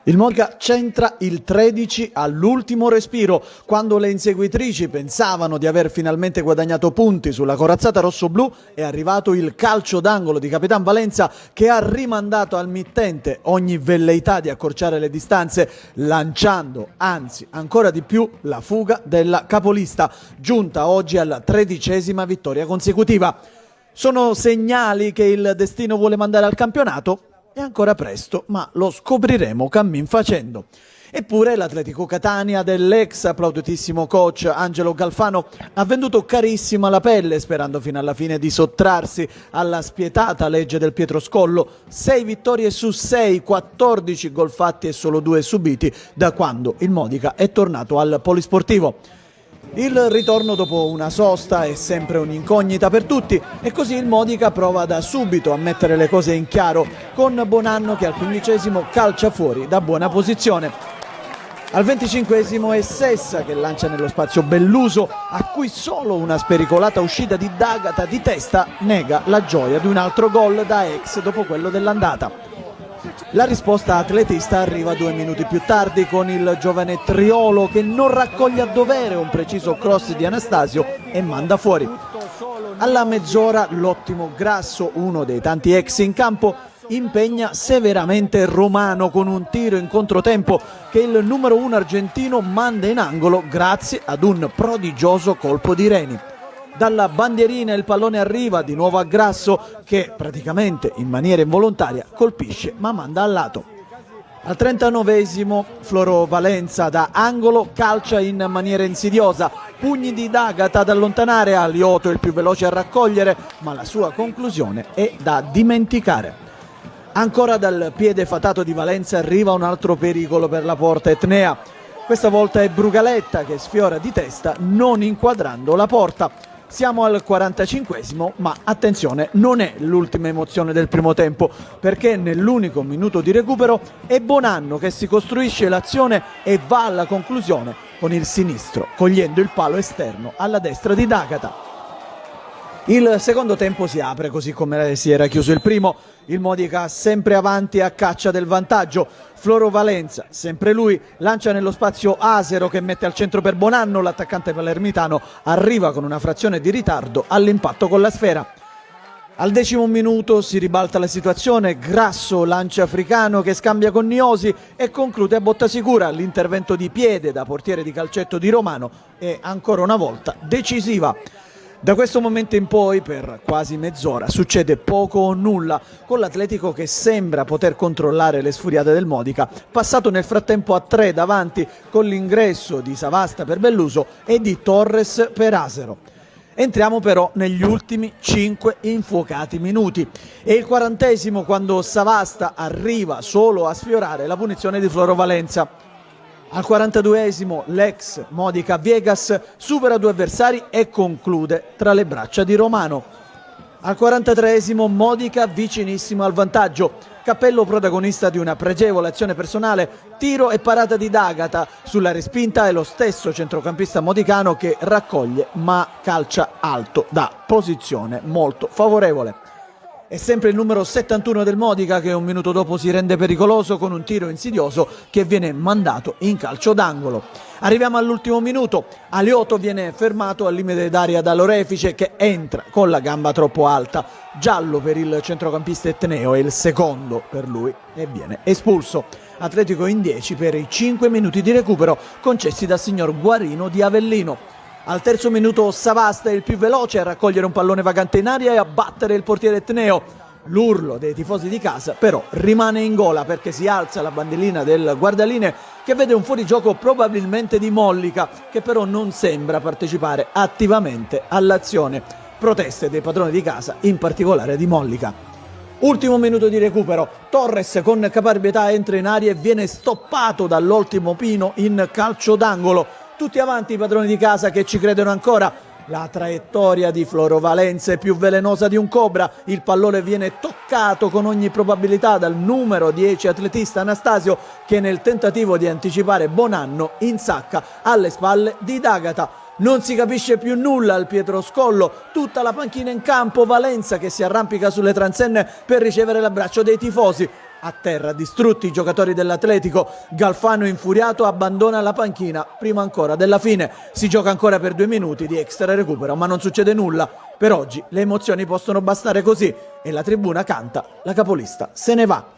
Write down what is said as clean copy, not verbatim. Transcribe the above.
Il Modica centra il 13 all'ultimo respiro, quando le inseguitrici pensavano di aver finalmente guadagnato punti sulla corazzata rossoblù. È arrivato il calcio d'angolo di Capitan Valenza, che ha rimandato al mittente ogni velleità di accorciare le distanze, lanciando, anzi ancora di più, la fuga della capolista, giunta oggi alla 13ª vittoria consecutiva. Sono segnali che il destino vuole mandare al campionato? È ancora presto, ma lo scopriremo cammin facendo. Eppure l'Atletico Catania dell'ex applauditissimo coach Angelo Galfano ha venduto carissima la pelle, sperando fino alla fine di sottrarsi alla spietata legge del Pietroscollo. 6 vittorie su 6, 14 gol fatti e solo 2 subiti da quando il Modica è tornato al polisportivo. Il ritorno dopo una sosta è sempre un'incognita per tutti, e così il Modica prova da subito a mettere le cose in chiaro, con Bonanno che al 15° calcia fuori da buona posizione. Al 25° è Sessa che lancia nello spazio Belluso, a cui solo una spericolata uscita di D'Agata di testa nega la gioia di un altro gol da ex dopo quello dell'andata. La risposta atletista arriva 2 minuti più tardi, con il giovane Triolo che non raccoglie a dovere un preciso cross di Anastasio e manda fuori. Alla mezz'ora l'ottimo Grasso, uno dei tanti ex in campo, impegna severamente Romano con un tiro in controtempo che il numero 1 argentino manda in angolo grazie ad un prodigioso colpo di Reni. Dalla bandierina il pallone arriva di nuovo a Grasso, che praticamente in maniera involontaria colpisce ma manda a lato. Al 39° Floro Valenza da angolo calcia in maniera insidiosa, pugni di D'Agata ad allontanare, Alioto il più veloce a raccogliere, ma la sua conclusione è da dimenticare. Ancora dal piede fatato di Valenza arriva un altro pericolo per la porta etnea. Questa volta è Brugaletta che sfiora di testa, non inquadrando la porta. Siamo al 45°, ma attenzione, non è l'ultima emozione del primo tempo, perché nell'unico minuto di recupero è Bonanno che si costruisce l'azione e va alla conclusione con il sinistro, cogliendo il palo esterno alla destra di D'Agata. Il secondo tempo si apre così come si era chiuso il primo. Il Modica sempre avanti a caccia del vantaggio. Floro Valenza, sempre lui, lancia nello spazio Asero che mette al centro per Bonanno. L'attaccante palermitano arriva con una frazione di ritardo all'impatto con la sfera. Al 10° minuto si ribalta la situazione. Grasso lancia Africano che scambia con Niosi e conclude a botta sicura. L'intervento di piede da portiere di calcetto di Romano è ancora una volta decisiva. Da questo momento in poi, per quasi mezz'ora, succede poco o nulla, con l'Atletico che sembra poter controllare le sfuriate del Modica, passato nel frattempo a 3 davanti con l'ingresso di Savasta per Belluso e di Torres per Asero. Entriamo però negli ultimi 5 infuocati minuti. È il 40° quando Savasta arriva solo a sfiorare la punizione di Floro Valenza. Al 42° l'ex Modica Viegas supera 2 avversari e conclude tra le braccia di Romano. Al 43° Modica vicinissimo al vantaggio. Cappello protagonista di una pregevole azione personale, tiro e parata di D'Agata. Sulla respinta è lo stesso centrocampista modicano che raccoglie ma calcia alto da posizione molto favorevole. È sempre il numero 71 del Modica che un minuto dopo si rende pericoloso con un tiro insidioso che viene mandato in calcio d'angolo. Arriviamo all'ultimo minuto. Alioto viene fermato al limite d'aria da Lorefice che entra con la gamba troppo alta. Giallo per il centrocampista etneo, è il secondo per lui e viene espulso. Atletico in 10 per i 5 minuti di recupero concessi dal signor Guarino di Avellino. Al 3° minuto Savasta è il più veloce a raccogliere un pallone vagante in aria e a battere il portiere etneo. L'urlo dei tifosi di casa però rimane in gola, perché si alza la bandierina del guardaline che vede un fuorigioco probabilmente di Mollica, che però non sembra partecipare attivamente all'azione. Proteste dei padroni di casa, in particolare di Mollica. Ultimo minuto di recupero. Torres con caparbietà entra in aria e viene stoppato dall'ultimo Pino in calcio d'angolo. Tutti avanti i padroni di casa che ci credono ancora. La traiettoria di Floro Valenza è più velenosa di un cobra. Il pallone viene toccato con ogni probabilità dal numero 10 atletista Anastasio, che nel tentativo di anticipare Bonanno insacca alle spalle di D'Agata. Non si capisce più nulla al Pietroscollo, tutta la panchina in campo, Valenza che si arrampica sulle transenne per ricevere l'abbraccio dei tifosi. A terra, distrutti i giocatori dell'Atletico, Galfano infuriato abbandona la panchina prima ancora della fine. Si gioca ancora per 2 minuti di extra recupero, ma non succede nulla. Per oggi le emozioni possono bastare così e la tribuna canta, la capolista se ne va.